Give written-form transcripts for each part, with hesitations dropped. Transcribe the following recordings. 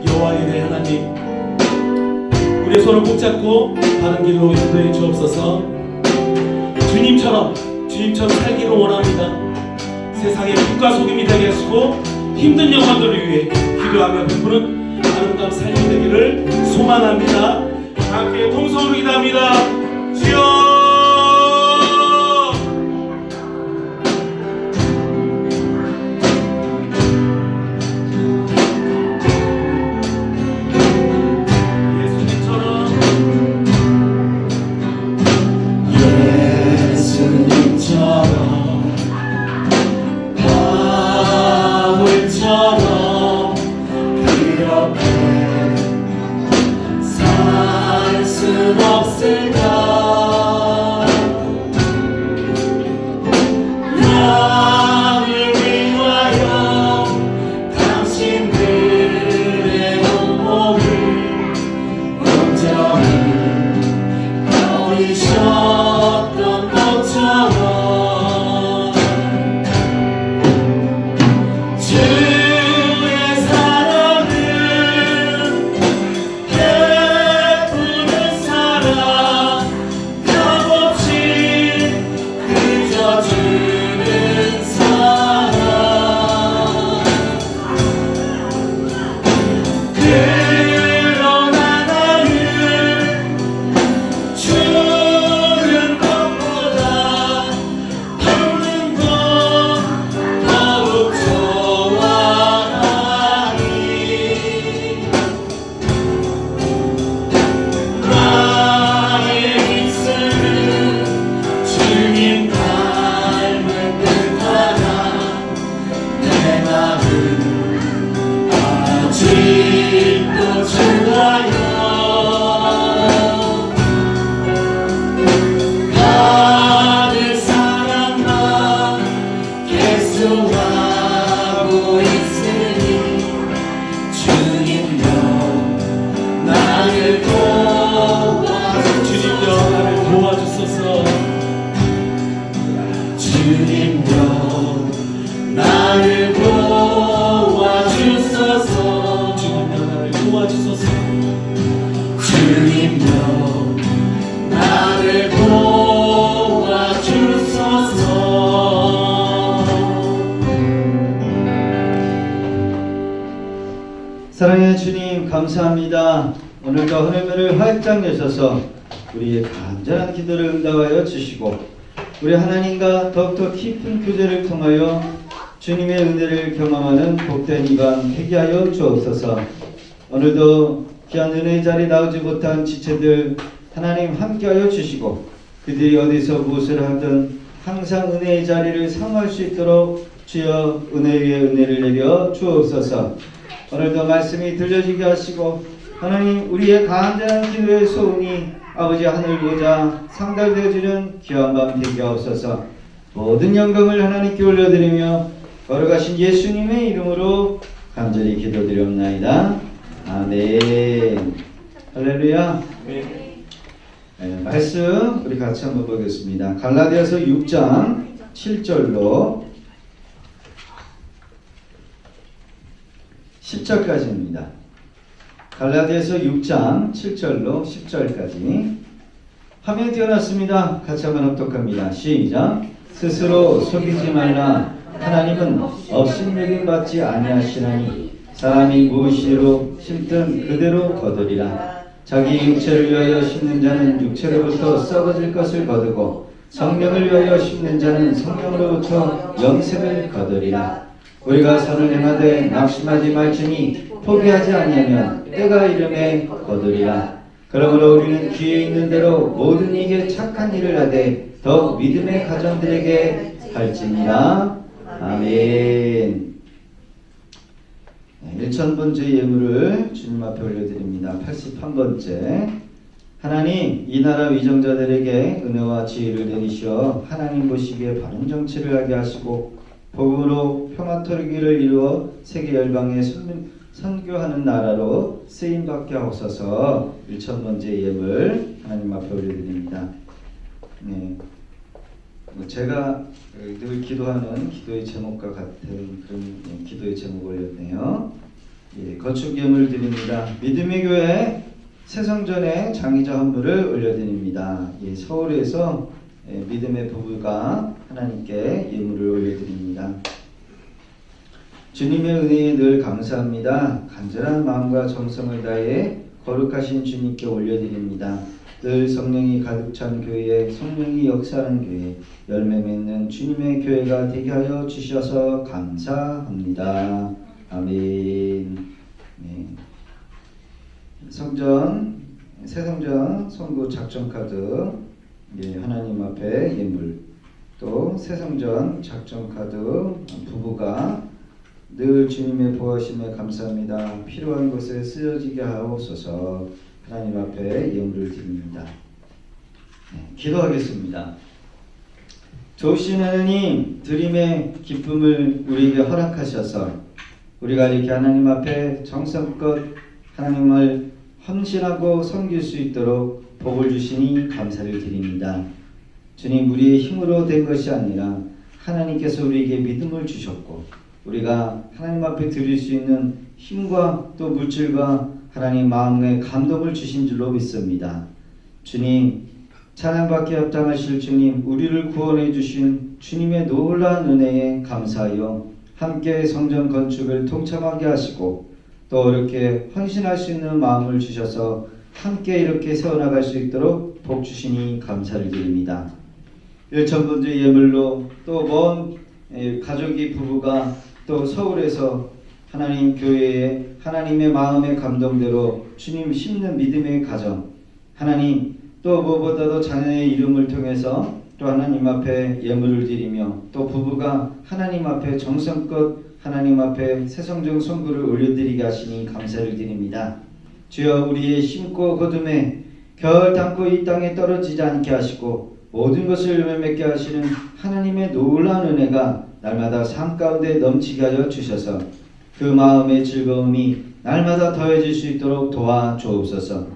여호와 이레 하나님, 우리의 손을 꼭 잡고 바른 길로 인도해 주옵소서. 주님처럼 살기를 원합니다. 세상의 빛과 소금이 되게 하시고 힘든 영혼들을 위해 기도하며 베푸는 아름다운 삶이 되기를 소망합니다. 함께 통성으로 기도합니다. 주여, 사랑의 주님, 감사합니다. 오늘도 하늘문을 활짝 여셔서 우리의 간절한 기도를 응답하여 주시고 우리 하나님과 더욱더 깊은 교제를 통하여 주님의 은혜를 경험하는 복된 이방 되게 하여 주옵소서. 오늘도 귀한 은혜의 자리에 나오지 못한 지체들 하나님 함께하여 주시고 그들이 어디서 무엇을 하든 항상 은혜의 자리를 사모할 수 있도록 주여 은혜 위에 은혜를 내려 주옵소서. 오늘도 말씀이 들려지게 하시고 하나님 우리의 간절한 기도의 소원이 아버지 하늘 보좌 상달되어지는 귀한 밤 되게 하옵소서. 모든 영광을 하나님께 올려드리며 걸어가신 예수님의 이름으로 간절히 기도드리옵나이다. 아멘. 할렐루야. 네, 말씀 우리 같이 한번 보겠습니다. 갈라디아서 6장 7절로 10절까지입니다. 갈라디아서 6장 7절로 10절까지 화면이 띄어놨습니다. 같이 한번 합독합니다. 시작. 스스로 속이지 말라. 하나님은 업신여김 받지 아니하시나니 사람이 무엇이로 심든 그대로 거두리라. 자기 육체를 위하여 심는 자는 육체로부터 썩어질 것을 거두고 성령을 위하여 심는 자는 성령으로부터 영생을 거두리라. 우리가 선을 행하되 낙심하지 말지니 포기하지 아니하면 때가 이름에 거두리라. 그러므로 우리는 귀에 있는 대로 모든 이에게 착한 일을 하되 더욱 믿음의 가정들에게 할지니라. 아멘. 1000번째 예물을 주님 앞에 올려드립니다. 81번째. 하나님, 이 나라 위정자들에게 은혜와 지혜를 내리시어 하나님 보시기에 바른 정치를 하게 하시고 복음으로 평화토르기를 이루어 세계 열방에 선교하는 나라로 쓰임받게 하옵소서. 1000번째 예물 하나님 앞에 올려드립니다. 네. 제가 늘 기도하는 기도의 제목과 같은 그런 기도의 제목을 올렸네요. 예, 건축 예물 드립니다. 믿음의 교회 새성전에 장의자 헌물을 올려드립니다. 예, 서울에서 믿음의 부부가 하나님께 예물을 올려드립니다. 주님의 은혜에 늘 감사합니다. 간절한 마음과 정성을 다해 거룩하신 주님께 올려드립니다. 늘 성령이 가득 찬 교회, 성령이 역사하는 교회, 열매 맺는 주님의 교회가 되게 하여 주셔서 감사합니다. 아멘. 네. 성전, 새성전 선구 작전 카드, 예, 하나님 앞에 예물, 또 새성전 작전 카드 부부가 늘 주님의 보호하심에 감사합니다. 필요한 곳에 쓰여지게 하옵소서. 하나님 앞에 예물을 드립니다. 네, 기도하겠습니다. 좋으신 하나님, 드림의 기쁨을 우리에게 허락하셔서 우리가 이렇게 하나님 앞에 정성껏 하나님을 헌신하고 섬길 수 있도록 복을 주시니 감사를 드립니다. 주님, 우리의 힘으로 된 것이 아니라 하나님께서 우리에게 믿음을 주셨고 우리가 하나님 앞에 드릴 수 있는 힘과 또 물질과 하나님 마음의 감동을 주신 줄로 믿습니다. 주님, 찬양받기 합당하실 주님, 우리를 구원해 주신 주님의 놀라운 은혜에 감사하여 함께 성전 건축을 통참하게 하시고 또 이렇게 헌신할 수 있는 마음을 주셔서 함께 이렇게 세워나갈 수 있도록 복 주시니 감사를 드립니다. 1,000번째 예물로 또 먼 가족이 부부가 또 서울에서 하나님 교회에 하나님의 마음의 감동대로 주님 심는 믿음의 가정, 하나님 또 무엇보다도 자녀의 이름을 통해서 또 하나님 앞에 예물을 드리며 또 부부가 하나님 앞에 정성껏 하나님 앞에 새성전 선구를 올려드리게 하시니 감사를 드립니다. 주여, 우리의 심고 거둠에 결 담고 이 땅에 떨어지지 않게 하시고 모든 것을 열매 맺게 하시는 하나님의 놀라운 은혜가 날마다 삶 가운데 넘치게 하여 주셔서 그 마음의 즐거움이 날마다 더해질 수 있도록 도와주옵소서.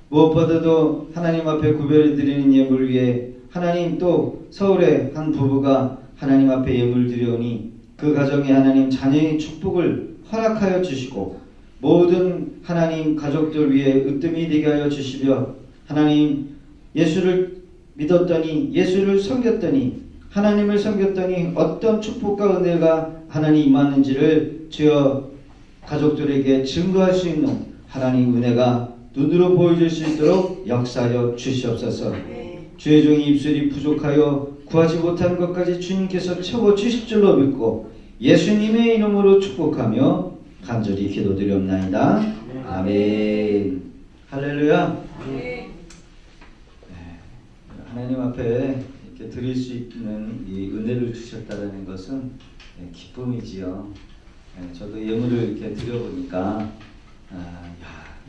무엇보다도 하나님 앞에 구별해 드리는 예물 위에 하나님 또 서울의 한 부부가 하나님 앞에 예물 드려오니 그 가정에 하나님 자녀의 축복을 허락하여 주시고 모든 하나님 가족들 위에 으뜸이 되게 하여 주시며 하나님 예수를 믿었더니 예수를 섬겼더니 하나님을 섬겼더니 어떤 축복과 은혜가 하나님 임하는지를 주여 가족들에게 증거할 수 있는 하나님 은혜가 눈으로 보여줄 수 있도록 역사하여 주시옵소서. 주의 종이 입술이 부족하여 구하지 못한 것까지 주님께서 채워 주실 줄로 믿고 예수님의 이름으로 축복하며 간절히 기도드리옵나이다. 아멘. 할렐루야. 하나님 앞에 이렇게 드릴 수 있는 이 은혜를 주셨다는 것은 기쁨이지요. 저도 예물을 이렇게 드려보니까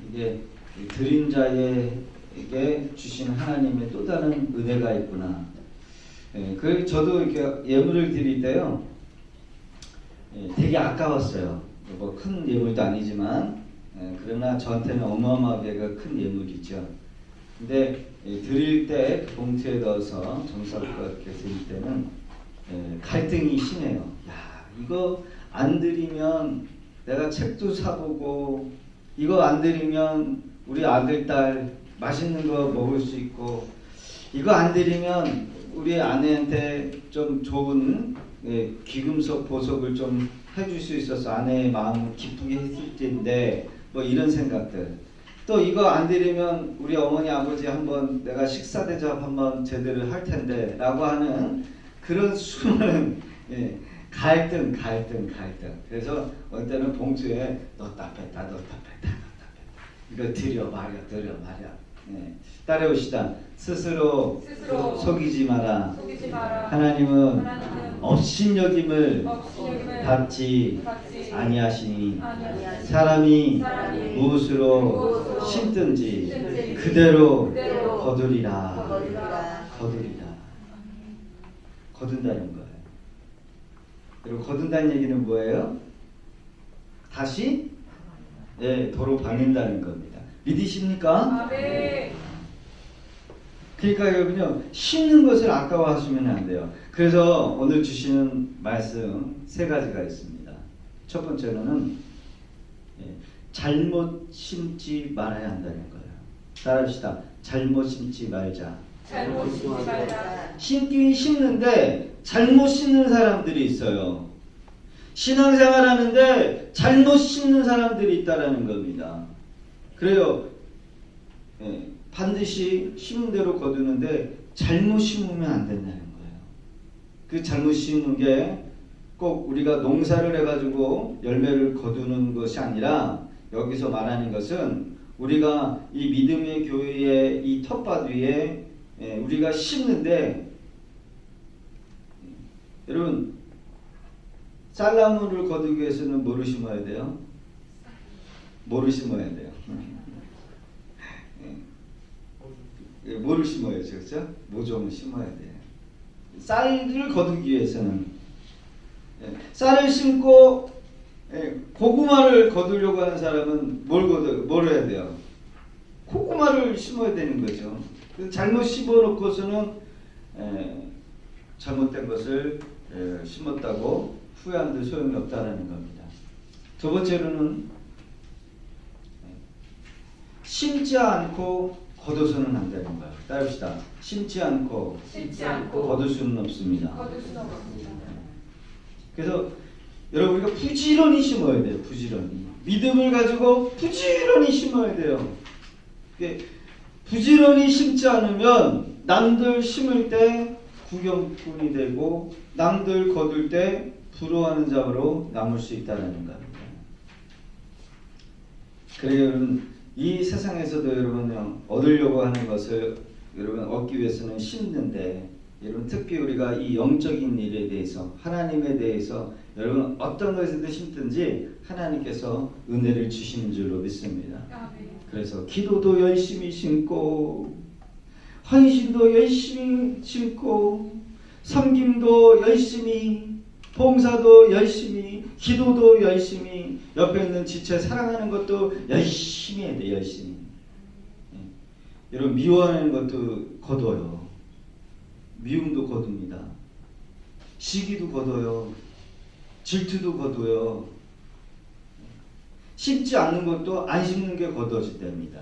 이게 드린 자에게 주신 하나님의 또 다른 은혜가 있구나. 그 저도 이렇게 예물을 드릴 때요, 되게 아까웠어요. 뭐 큰 예물도 아니지만 그러나 저한테는 어마어마하게 큰 예물이죠. 근데 드릴 때 그 봉투에 넣어서 정성껏 이렇게 드릴 때는 갈등이 심해요. 야, 이거 안 드리면 내가 책도 사보고 이거 안 드리면 우리 아들 딸 맛있는 거 먹을 수 있고 이거 안 드리면 우리 아내한테 좀 좋은 귀금속 보석을 좀 해줄 수 있어서 아내의 마음을 기쁘게 했을 텐데 뭐 이런 생각들. 또 이거 안 드리면 우리 어머니 아버지 한번 내가 식사 대접 한번 제대로 할 텐데 라고 하는 그런 수많은 갈등. 그래서 어느 때는 봉투에 넣었다 뺐다 이거 드려 말이야. 따라오시다. 스스로 속이지 마라. 하나님은 업신여김을 받지 아니하시니 사람이 무엇으로 심든지 그대로 거두리라. 거둔다는 거예요. 그리고 거둔다는 얘기는 뭐예요? 다시 도로 받는다는 겁니다. 믿으십니까? 아멘. 그러니까 여러분요, 심는 것을 아까워하시면 안 돼요. 그래서 오늘 주시는 말씀 세 가지가 있습니다. 첫 번째로는 잘못 심지 말아야 한다는 거예요. 따라합시다. 잘못 심지 말자. 잘못 심지 말자. 심긴 심는데 잘못 심는 사람들이 있어요. 신앙생활 하는데 잘못 심는 사람들이 있다라는 겁니다. 그래요. 반드시 심은 대로 거두는데 잘못 심으면 안 된다는 거예요. 그 잘못 심는 게 꼭 우리가 농사를 해가지고 열매를 거두는 것이 아니라 여기서 말하는 것은 우리가 이 믿음의 교회의 이 텃밭 위에 우리가 심는데 여러분 쌀나무를 거두기 위해서는 뭐를 심어야 돼요? 뭐를 심어야 돼요? 뭐를 심어야죠, 그렇죠? 모종을 심어야 돼요. 쌀을 거두기 위해서는 쌀을 심고 고구마를 거두려고 하는 사람은 뭘 해야 돼요? 고구마를 심어야 되는 거죠. 잘못 심어놓고서는 잘못된 것을 심었다고 후회한들 소용이 없다라는 겁니다. 두 번째로는 심지 않고 거둬서는 안 되는 거예요. 따릅시다. 심지 않고 거둘 수는 없습니다. 거둘 수는 없습니다. 그래서 여러분 우리가 부지런히 심어야 돼요. 부지런히. 믿음을 가지고 부지런히 심어야 돼요. 부지런히 심지 않으면 남들 심을 때 구경꾼이 되고 남들 거둘 때 부러워하는 자로 남을 수 있다는 겁니다. 그래요, 여러분. 이 세상에서도 여러분 얻으려고 하는 것을 여러분 얻기 위해서는 심는데 여러분 특히 우리가 이 영적인 일에 대해서 하나님에 대해서 여러분 어떤 것에도 심든지 하나님께서 은혜를 주시는 줄로 믿습니다. 그래서 기도도 열심히 심고 헌신도 열심히 심고 섬김도 열심히 봉사도 열심히 기도도 열심히 옆에 있는 지체 사랑하는 것도 열심히 해야 돼. 열심히. 여러분 미워하는 것도 거둬요. 미움도 거둡니다. 시기도 거둬요. 질투도 거둬요. 심지 않는 것도 안 심는 게 거둬진답니다.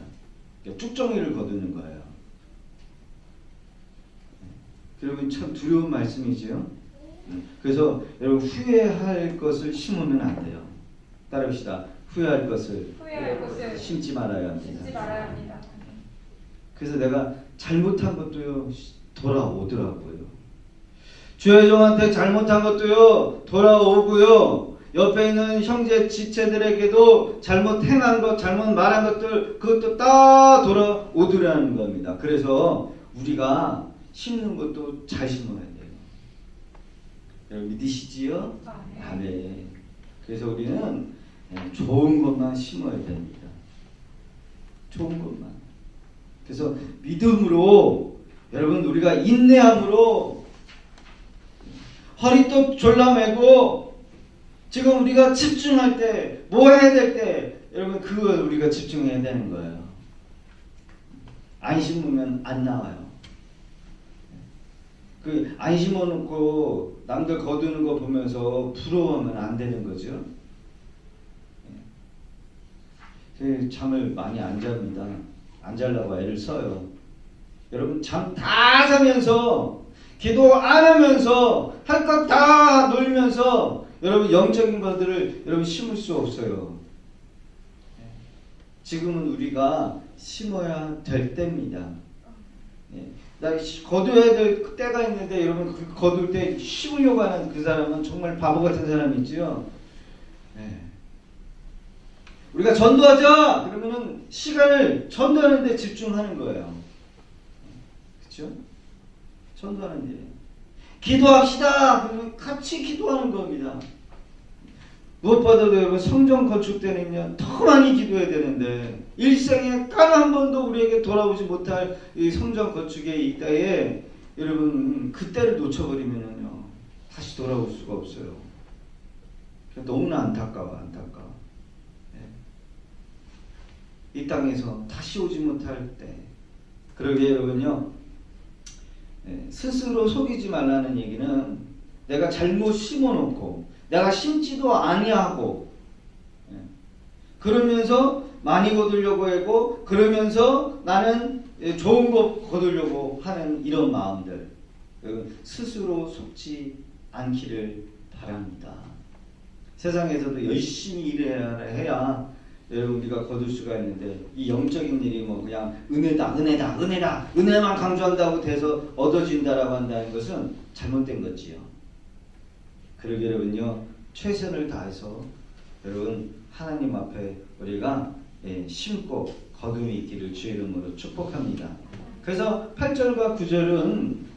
쭉정이를 거두는 거예요. 여러분 참 두려운 말씀이지요. 그래서 여러분 후회할 것을 심으면 안 돼요. 따라합시다. 후회할 것을 심지 말아야 합니다. 그래서 내가 잘못한 것도요 돌아오더라고요. 주의 종한테 잘못한 것도요 돌아오고요. 옆에 있는 형제 지체들에게도 잘못 행한 것, 잘못 말한 것들 그것도 다 돌아오더라는 겁니다. 그래서 우리가 심는 것도 잘 심어야 돼요. 여러분 믿으시지요? 아멘. 그래서 우리는 좋은 것만 심어야 됩니다. 좋은 것만. 그래서 믿음으로 여러분 우리가 인내함으로 허리도 졸라매고 지금 우리가 집중할 때 뭐 해야 될 때 여러분 그거 우리가 집중해야 되는 거예요. 안 심으면 안 나와요. 그 안 심어놓고 남들 거두는 거 보면서 부러워하면 안 되는 거죠. 잠을 많이 안 잡니다. 안 자려고 애를 써요. 여러분 잠 다 자면서 기도 안 하면서 할 것 다 놀면서 여러분 영적인 것들을 여러분 심을 수 없어요. 지금은 우리가 심어야 될 때입니다. 나 거둬야 될 때가 있는데 여러분 그 거둘 때 심으려고 하는 그 사람은 정말 바보 같은 사람이지요. 우리가 전도하자 그러면은 시간을 전도하는 데 집중하는 거예요. 그렇죠? 전도하는 데 기도합시다 그러면 같이 기도하는 겁니다. 무엇보다도 여러분 성전 건축 때는요 더 많이 기도해야 되는데 일생에 단 한 번도 우리에게 돌아오지 못할 이 성전 건축에 있다에 여러분 그때를 놓쳐버리면요 다시 돌아올 수가 없어요. 너무나 안타까워. 이 땅에서 다시 오지 못할 때 그러게 여러분요 스스로 속이지 말라는 얘기는 내가 잘못 심어놓고 내가 심지도 아니하고 그러면서 많이 거두려고 하고 그러면서 나는 좋은 거 거두려고 하는 이런 마음들 스스로 속지 않기를 바랍니다. 세상에서도 열심히 일해야 여러분 우리가 거둘 수가 있는데 이 영적인 일이 뭐 그냥 은혜만 강조한다고 돼서 얻어진다라고 한다는 것은 잘못된 거지요. 그러게 여러분요 최선을 다해서 여러분 하나님 앞에 우리가 심고 거둠이 있기를 주의 이름으로 축복합니다. 그래서 8절과 9절은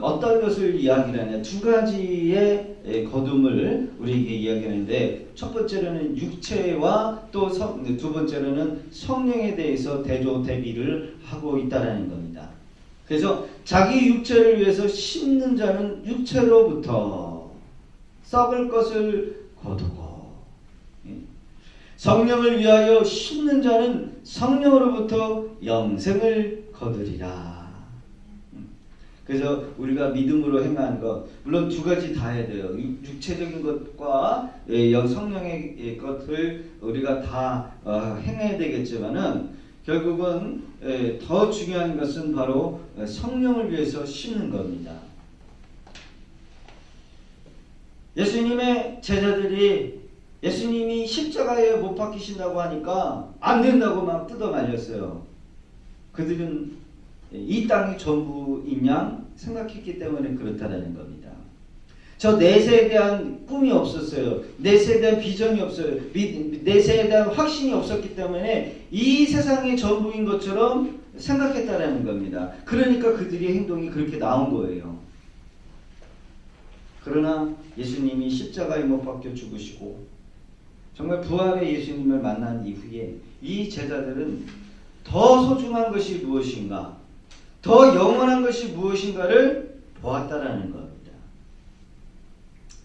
어떤 것을 이야기하냐 두 가지의 거둠을 우리에게 이야기하는데 첫 번째로는 육체와 또 두 번째로는 성령에 대해서 대조 대비를 하고 있다라는 겁니다. 그래서 자기 육체를 위해서 심는 자는 육체로부터 썩을 것을 거두고 성령을 위하여 심는 자는 성령으로부터 영생을 거두리라. 그래서 우리가 믿음으로 행하는 것 물론 두 가지 다 해야 돼요. 육체적인 것과 성령의 것을 우리가 다 행해야 되겠지만은 결국은 더 중요한 것은 바로 성령을 위해서 심는 겁니다. 예수님의 제자들이 예수님이 십자가에 못 박히신다고 하니까 안 된다고 막 뜯어 말렸어요. 그들은 이 땅이 전부인 양 생각했기 때문에 그렇다는 겁니다. 저 내세에 대한 꿈이 없었어요. 내세에 대한 비전이 없어요. 내세에 대한 확신이 없었기 때문에 이 세상의 전부인 것처럼 생각했다는 겁니다. 그러니까 그들의 행동이 그렇게 나온 거예요. 그러나 예수님이 십자가에 못 박혀 죽으시고 정말 부활의 예수님을 만난 이후에 이 제자들은 더 소중한 것이 무엇인가, 더 영원한 것이 무엇인가를 보았다라는 겁니다.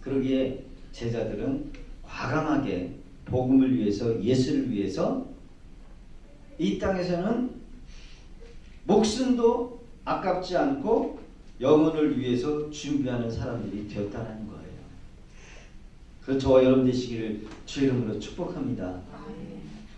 그러기에 제자들은 과감하게 복음을 위해서 예수를 위해서 이 땅에서는 목숨도 아깝지 않고 영혼을 위해서 준비하는 사람들이 되었다는 거예요. 그 저와 여러분 되시기를 주의 이름으로 축복합니다.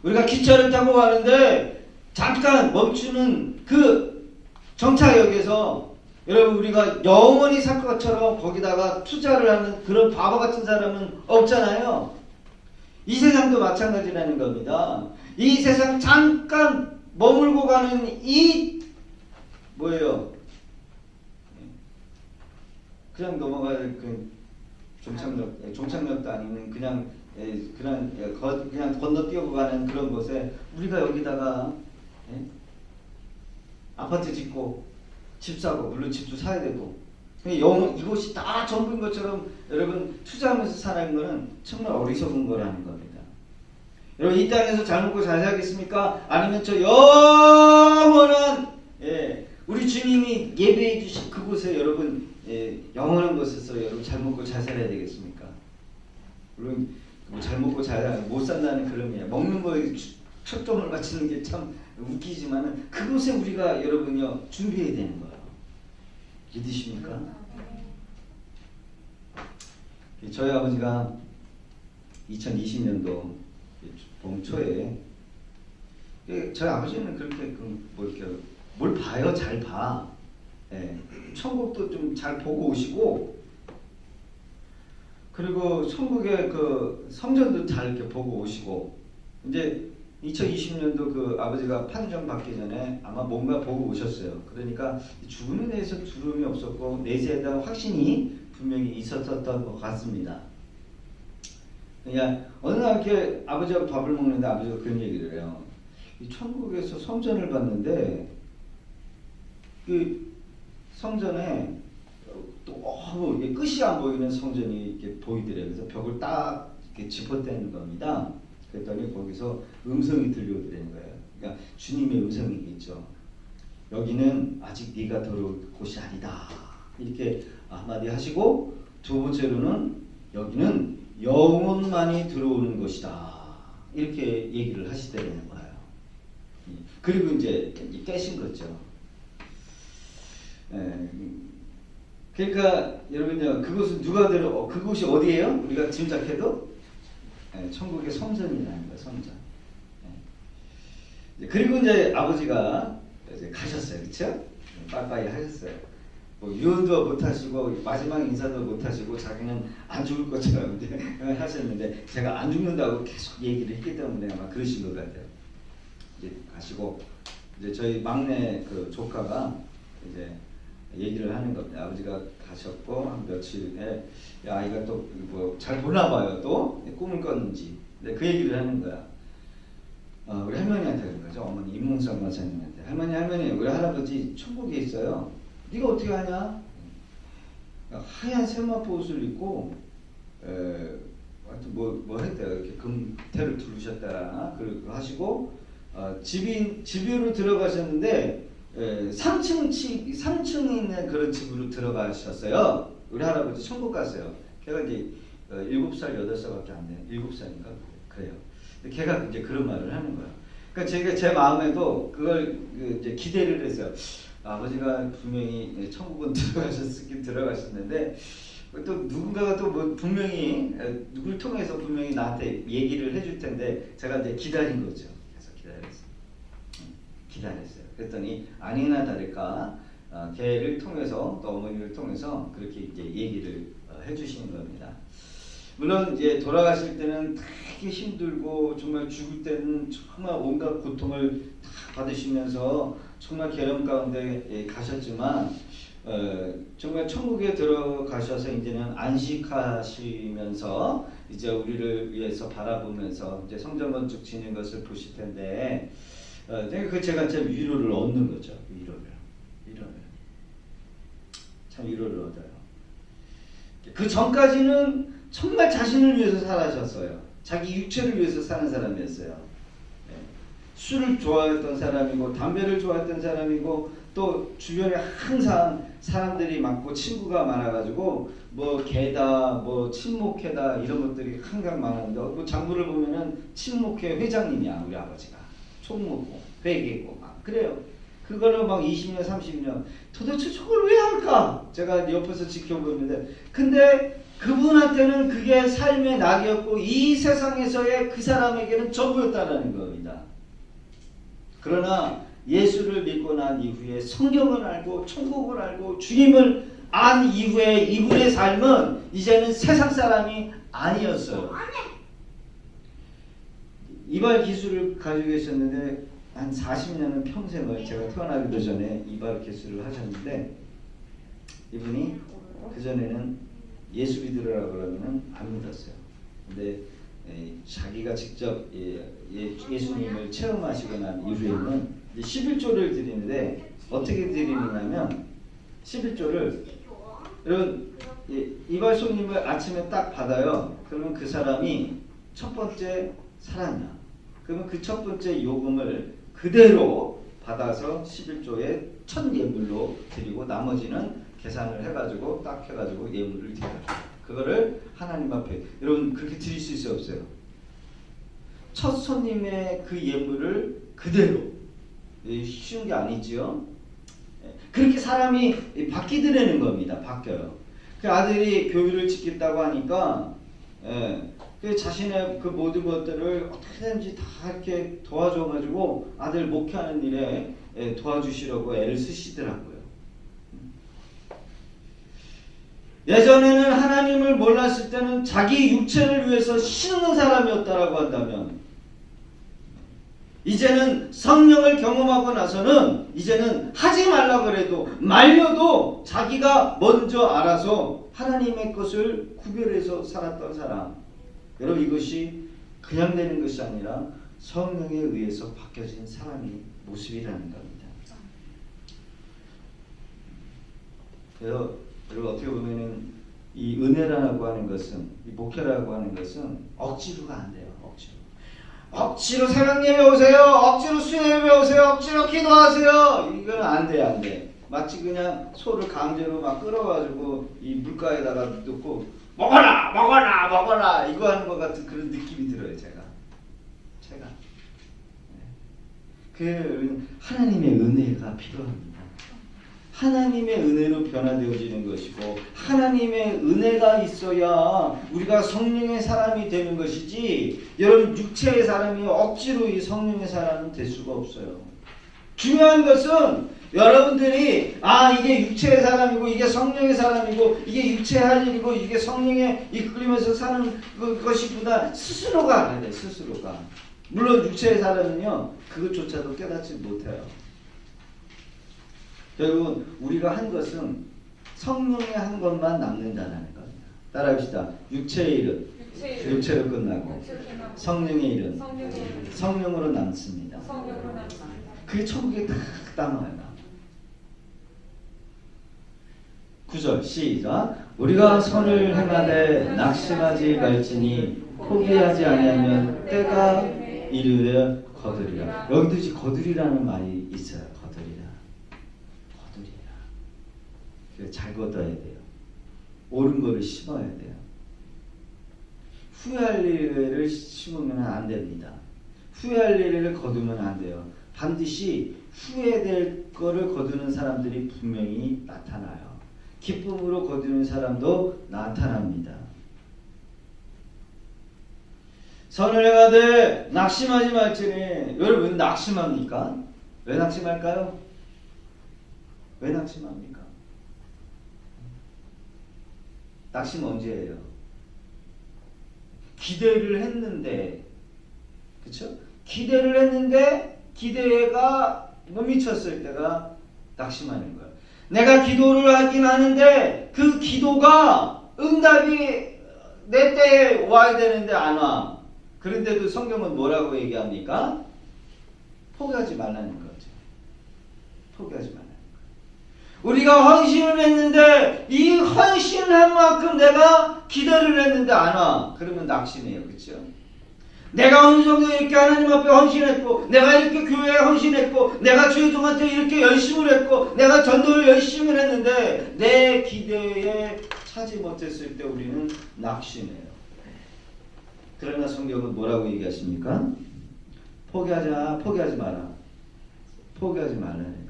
우리가 기차를 타고 가는데 잠깐 멈추는 그 정차역에서 여러분 우리가 영원히 살 것처럼 거기다가 투자를 하는 그런 바보 같은 사람은 없잖아요. 이 세상도 마찬가지라는 겁니다. 이 세상 잠깐 머물고 가는 이 뭐예요? 그냥 넘어가야 될 그 종착역도 아니면 그냥 건너뛰고 가는 그런 곳에 우리가 여기다가 아파트 짓고 집 사고 물론 집도 사야 되고 이곳이 다 전부인 것처럼 여러분 투자하면서 사는 거는 정말 어리석은 거라는 겁니다. 여러분 이 땅에서 잘 먹고 잘 살겠습니까? 아니면 저 영원한 우리 주님이 예배해 주신 그곳에 여러분 영원한 곳에서 여러분 잘 먹고 잘 살아야 되겠습니까? 물론 잘 먹고 잘 못 산다는 그런 먹는 거에 초점을 맞추는 게 참 웃기지만은 그곳에 우리가 여러분요 준비해야 되는 거예요. 믿으십니까? 저희 아버지가 2020년도 봄 초에 저희 아버지는 그렇게 뭘 봐요? 잘 봐. 천국도 좀 잘 보고 오시고 그리고 천국의 그 성전도 잘 이렇게 보고 오시고 이제 2020년도 그 아버지가 판정 받기 전에 아마 뭔가 보고 오셨어요. 그러니까 죽음에 대해서 두려움이 없었고 내세에 대한 확신이 분명히 있었던 것 같습니다. 그냥 어느 날 이렇게 아버지하고 밥을 먹는데 아버지가 그런 얘기를 해요. 이 천국에서 성전을 봤는데 그 성전에 너무 이게 끝이 안 보이는 성전이 이렇게 보이더래요. 그래서 벽을 딱 이렇게 짚어대는 겁니다. 그랬더니 거기서 음성이 들려오더라는 거예요. 그러니까 주님의 음성이겠죠. 여기는 아직 네가 들어올 곳이 아니다. 이렇게 한마디 하시고 두 번째로는 여기는 영혼만이 들어오는 것이다. 이렇게 얘기를 하시더라는 거예요. 그리고 이제 깨신 거죠. 그러니까 여러분요, 그곳은 그곳이 어디예요? 우리가 짐작해도 천국의 성전이라는 거예요. 성전. 그리고 이제 아버지가 이제 가셨어요, 그렇죠? 빠빠이 하셨어요. 뭐 유언도 못 하시고 마지막 인사도 못 하시고 자기는 안 죽을 것처럼 이제 하셨는데 제가 안 죽는다고 계속 얘기를 했기 때문에 아마 그러신 것 같아요. 이제 가시고 이제 저희 막내 그 조카가 이제 얘기를 하는 겁니다. 아버지가 가셨고 한 며칠에 아이가 또 뭐 잘 보나 봐요. 또 꿈을 꿨는지. 근데 그 얘기를 하는 거야. 우리 할머니한테 그런 거죠. 어머니 임몽상 마사님한테. 할머니 우리 할아버지 천국에 있어요. 네가 어떻게 하냐? 하얀 세마포 옷을 입고 하여튼 뭐 했대요. 이렇게 금태를 두르셨다. 그러고 하시고 집으로 들어가셨는데 3층에 있는 그런 집으로 들어가셨어요. 우리 할아버지 천국 갔어요. 걔가 이제 7살, 8살밖에 안 돼요. 7살인가? 그래요. 근데 걔가 이제 그런 말을 하는 거야. 그러니까 제가 제 마음에도 그걸 이제 기대를 했어요. 아버지가 분명히 천국은 들어가셨는데 또 누군가가 또 뭐 분명히 누굴 통해서 분명히 나한테 얘기를 해줄 텐데 제가 이제 기다린 거죠. 그래서 기다렸어요. 그랬더니 아니나 다를까 걔를 통해서 또 어머니를 통해서 그렇게 이제 얘기를 해주시는 겁니다. 물론 이제 돌아가실 때는 되게 힘들고 정말 죽을 때는 정말 온갖 고통을 다 받으시면서 정말 계름 가운데 가셨지만 정말 천국에 들어가셔서 이제는 안식하시면서 이제 우리를 위해서 바라보면서 이제 성전 건축 지는 것을 보실 텐데 그 제가 참 위로를 얻는 거죠. 위로를 참 위로를 얻어요. 그 전까지는 정말 자신을 위해서 살아셨어요. 자기 육체를 위해서 사는 사람이었어요. 술을 좋아했던 사람이고 담배를 좋아했던 사람이고 또 주변에 항상 사람들이 많고 친구가 많아가지고 뭐 개다 뭐 친목회다 이런 것들이 항상 많았는데 뭐 장부를 보면은 친목회 회장님이야 우리 아버지가 총무고 회계고 막 그래요. 그거를 막 20년 30년 도대체 저걸 왜 할까 제가 옆에서 지켜보는데 근데 그분한테는 그게 삶의 낙이었고 이 세상에서의 그 사람에게는 전부였다라는 겁니다. 그러나 예수를 믿고 난 이후에 성경을 알고 천국을 알고 주님을 안 이후에 이분의 삶은 이제는 세상 사람이 아니었어요. 이발 기술을 가지고 계셨는데 한 40년은 평생을 제가 태어나기도 전에 이발 기술을 하셨는데 이분이 그전에는 예수 믿으라고 그러면은 안 믿었어요. 근데 자기가 직접 예수님을 체험하시고 난 이후에는 11조를 드리는데 어떻게 드리냐면 11조를 여러분 이발 손님을 아침에 딱 받아요. 그러면 그 사람이 첫 번째 사랑이야. 그러면 그 첫 번째 요금을 그대로 받아서 11조의 첫 예물로 드리고 나머지는 계산을 해가지고 딱 해가지고 예물을 드려요. 그거를 하나님 앞에 여러분 그렇게 드릴 수 있어요 없어요? 첫 손님의 그 예물을 그대로 쉬운 게 아니지요. 그렇게 사람이 바뀌더라는 겁니다. 바뀌어요. 그 아들이 교회를 짓겠다고 하니까 그 자신의 그 모든 것들을 어떻게든지 다 이렇게 도와줘가지고 아들 목회하는 일에 도와주시려고 애를 쓰시더라고요. 예전에는 하나님을 몰랐을 때는 자기 육체를 위해서 신는 사람이었다라고 한다면 이제는 성령을 경험하고 나서는 이제는 하지 말라 그래도 말려도 자기가 먼저 알아서 하나님의 것을 구별해서 살았던 사람. 여러분 이것이 그냥 되는 것이 아니라 성령에 의해서 바뀌어진 사람의 모습이라는 겁니다. 그래서 여러분 어떻게 보면은 이 은혜라고 하는 것은 이 목회라고 하는 것은 억지로가 안 돼요. 억지로 새벽 예배 오세요. 억지로 수요 예배 오세요. 억지로 기도하세요. 이건 안 돼, 안 돼. 마치 그냥 소를 강제로 막 끌어가지고 이 물가에다가 넣고 먹어라 이거 하는 것 같은 그런 느낌이 들어요. 제가. 그 하나님의 은혜가 필요합니다. 하나님의 은혜로 변화되어지는 것이고 하나님의 은혜가 있어야 우리가 성령의 사람이 되는 것이지 여러분 육체의 사람이 억지로 이 성령의 사람은 될 수가 없어요. 중요한 것은 여러분들이 이게 육체의 사람이고 이게 성령의 사람이고 이게 육체의 할 일이고 이게 성령에 이끌리면서 사는 것이구나 스스로가 알아야 돼. 스스로가. 물론 육체의 사람은요 그것조차도 깨닫지 못해요. 결국은 우리가 한 것은 성령의 한 것만 남는다는 겁니다. 따라합시다. 육체의 일은 육체로 끝나고 성령의 일은 성령으로 남습니다. 그게 천국에 딱 담아요. 9절 시작. 우리가 선을 행하되 낙심하지 말지니 포기하지 아니하면 때가 이르되 거두리라. 여기도 이제 거두리라는 말이 있어요. 거두리라. 그래서 잘 거둬야 돼요. 옳은 거를 심어야 돼요. 후회할 일을 심으면 안 됩니다. 후회할 일을 거두면 안 돼요. 반드시 후회될 거를 거두는 사람들이 분명히 나타나요. 기쁨으로 거두는 사람도 나타납니다. 선을 행하되 낙심하지 말지니. 여러분 낙심합니까? 왜 낙심할까요? 왜 낙심합니까? 낙심 언제예요? 기대를 했는데, 그렇죠? 기대를 했는데 기대가 못 미쳤을 때가 낙심하는 거예요. 내가 기도를 하긴 하는데 그 기도가 응답이 내 때에 와야 되는데 안 와. 그런데도 성경은 뭐라고 얘기합니까? 포기하지 말라는 거죠. 포기하지 말라는 거예요. 우리가 헌신을 했는데 이 헌신한 만큼 내가 기대를 했는데 안 와. 그러면 낙심해요. 그렇죠? 내가 어느 정도 이렇게 하나님 앞에 헌신했고 내가 이렇게 교회에 헌신했고 내가 주의종한테 이렇게 열심을 했고 내가 전도를 열심히 했는데 내 기대에 차지 못했을 때 우리는 낙심해요. 그러나 성경은 뭐라고 얘기하십니까? 포기하지 마라. 포기하지 말라는 겁니다.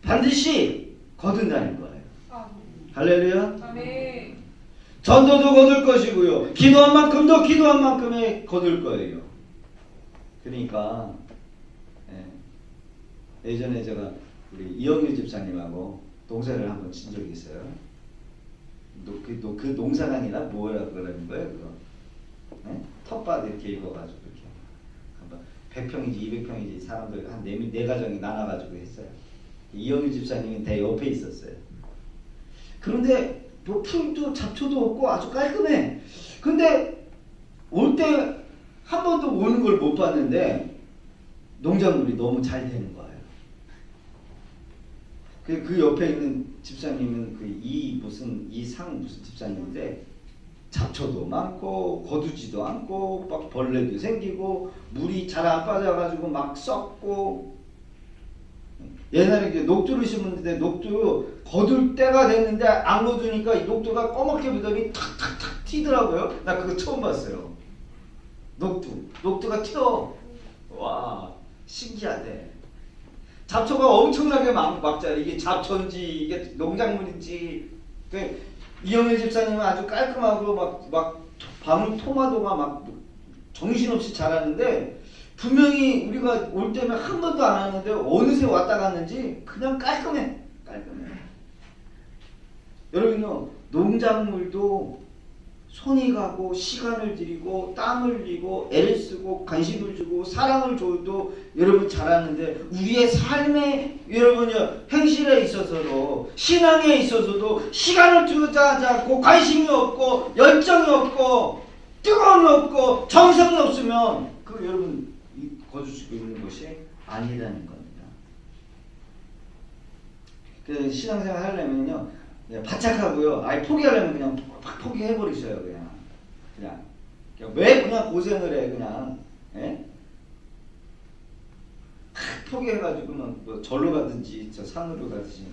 반드시 거둔다는 거예요. 할렐루야. 아멘. 전도도 거둘 것이고요. 기도한 만큼도 기도한 만큼에 거둘 거예요. 그러니까 예전에 제가 우리 이영규 집사님하고 농사를 한번 친 적이 있어요. 그 농사가 아니라 뭐라 그러는 거예요? 그거 텃밭 이렇게 입어가지고 이렇게 한번 100평인지 200평인지 사람들 한 4가정이 나눠가지고 했어요. 이영규 집사님이 대 옆에 있었어요. 그런데 뭐 풀도 잡초도 없고 아주 깔끔해. 근데 올 때 한 번도 오는 걸 못 봤는데 농작물이 너무 잘 되는 거예요. 그 옆에 있는 집사님은 무슨 집사님인데 잡초도 많고 거두지도 않고 막 벌레도 생기고 물이 잘 안 빠져가지고 막 썩고. 옛날에 이제 녹두를 심었는데 녹두 거둘 때가 됐는데 안 거두니까 이 녹두가 꺼멓게 무더니 탁탁탁 튀더라고요. 나 그거 처음 봤어요. 녹두가 튀어. 와 신기하대. 잡초가 엄청나게 막자리. 이게 잡초인지 이게 농작물인지. 이영일 집사님은 아주 깔끔하고 막 방울토마토가 막 정신없이 자라는데 분명히 우리가 올 때는 한 번도 안 하는데 어느새 왔다 갔는지 그냥 깔끔해. 여러분요, 농작물도 손이 가고 시간을 들이고 땀을 흘리고 애를 쓰고 관심을 주고 사랑을 줘도 여러분 잘하는데 우리의 삶에 여러분요 행실에 있어서도 신앙에 있어서도 시간을 투자하지 않고 관심이 없고 열정이 없고 뜨거움이 없고 정성이 없으면 그 여러분 거두시고 있는 것이 아니라는 겁니다. 그 신앙생활 하려면요 바짝하고요. 아예 포기하려면 그냥 확 포기해버리셔요. 그냥 왜 그냥 고생을 해 그냥 확 포기해가지고는 뭐 절로 가든지 저 산으로 가든지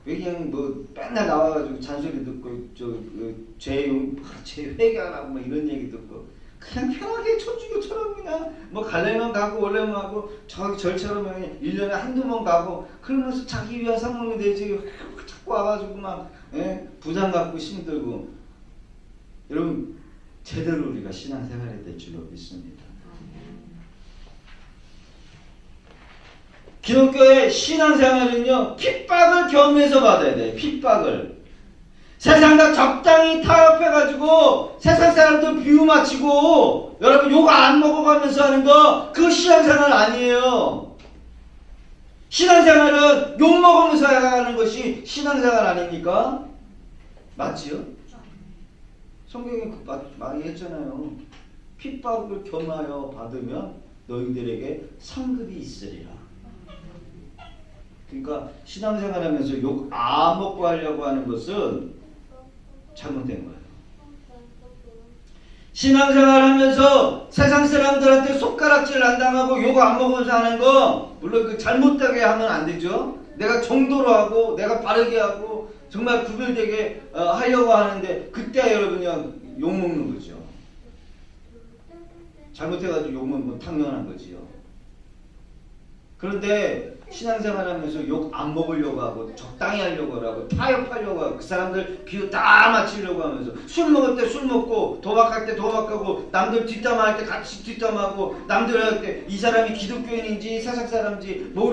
왜 그냥 뭐 맨날 나와가지고 잔소리 듣고 죄 회개하라고 뭐 이런 얘기 듣고 그냥 편하게 천주교처럼 그냥 뭐 갈래면 가고 올래면 가고 저기 절처럼 그냥 1년에 한두 번 가고 그러면서 자기 위한 상품이 되지 자꾸 와가지고 막 부담 갖고 힘들고. 여러분 제대로 우리가 신앙생활이 될 줄로 믿습니다. 기독교의 신앙생활은요 핍박을 경험해서 받아야 돼요. 핍박을. 세상과 적당히 타협해가지고 세상 사람들 비유 맞추고 여러분 욕 안 먹어가면서 하는 거 그거 신앙생활 아니에요. 신앙생활은 욕 먹으면서 하는 것이 신앙생활 아닙니까? 맞지요? 성경에 많이 했잖아요. 핍박을 겸하여 받으면 너희들에게 상급이 있으리라. 그러니까 신앙생활하면서 욕 안 먹고 하려고 하는 것은 잘못된 거예요. 신앙생활하면서 세상 사람들한테 손가락질 안 당하고 욕 안 먹으면서 하는 거 물론 그 잘못되게 하면 안 되죠. 내가 정도로 하고 내가 바르게 하고 정말 구별되게 하려고 하는데 그때 여러분이 욕 먹는 거죠. 잘못해가지고 욕 먹는 건 당연한 거지요. 그런데 신앙생활하면서 욕 안 먹으려고 하고 적당히 하려고 하고 타협하려고 하고 그 사람들 비유 다 맞추려고 하면서 술 먹을 때 술 먹고 도박할 때 도박하고 남들 뒷담화할 때 같이 뒷담화하고 남들 할 때 이 사람이 기독교인인지 세상 사람인지 모르고